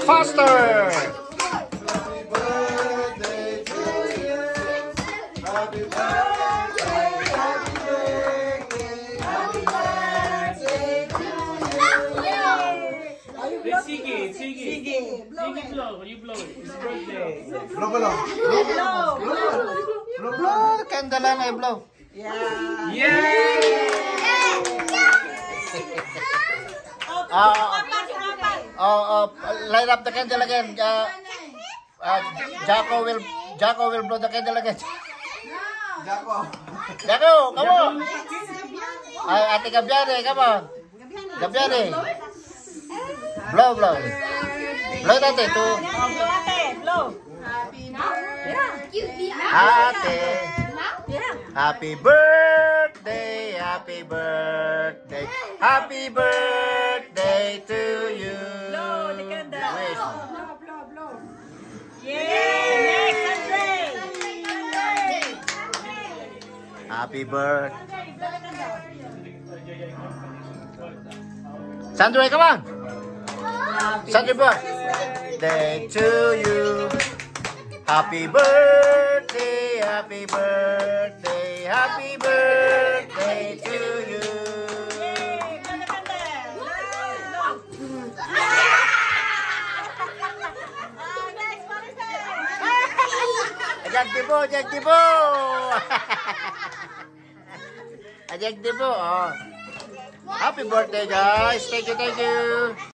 faster. Sige, blow. You blow it. It's birthday. Blow. Candle lang ay blow. Yay! Light up the candle again. Jacko will blow the candle again. Jacko, come on. Ate Gabiane, come on. Gabiane. Blow. Blow natin to. Blow. Ate. Happy birthday, happy birthday, happy birthday to you. Blow the candle. Wish. Yay! Next, Andre. Happy birthday. Sandra, come on. Sandra, birthday to you. Happy birthday, happy birthday, happy birthday to you. Yay! Blow the candle. Blow. Next, birthday. Ajag dibo. Ajag dibo. Oh. Happy birthday, guys. Thank you.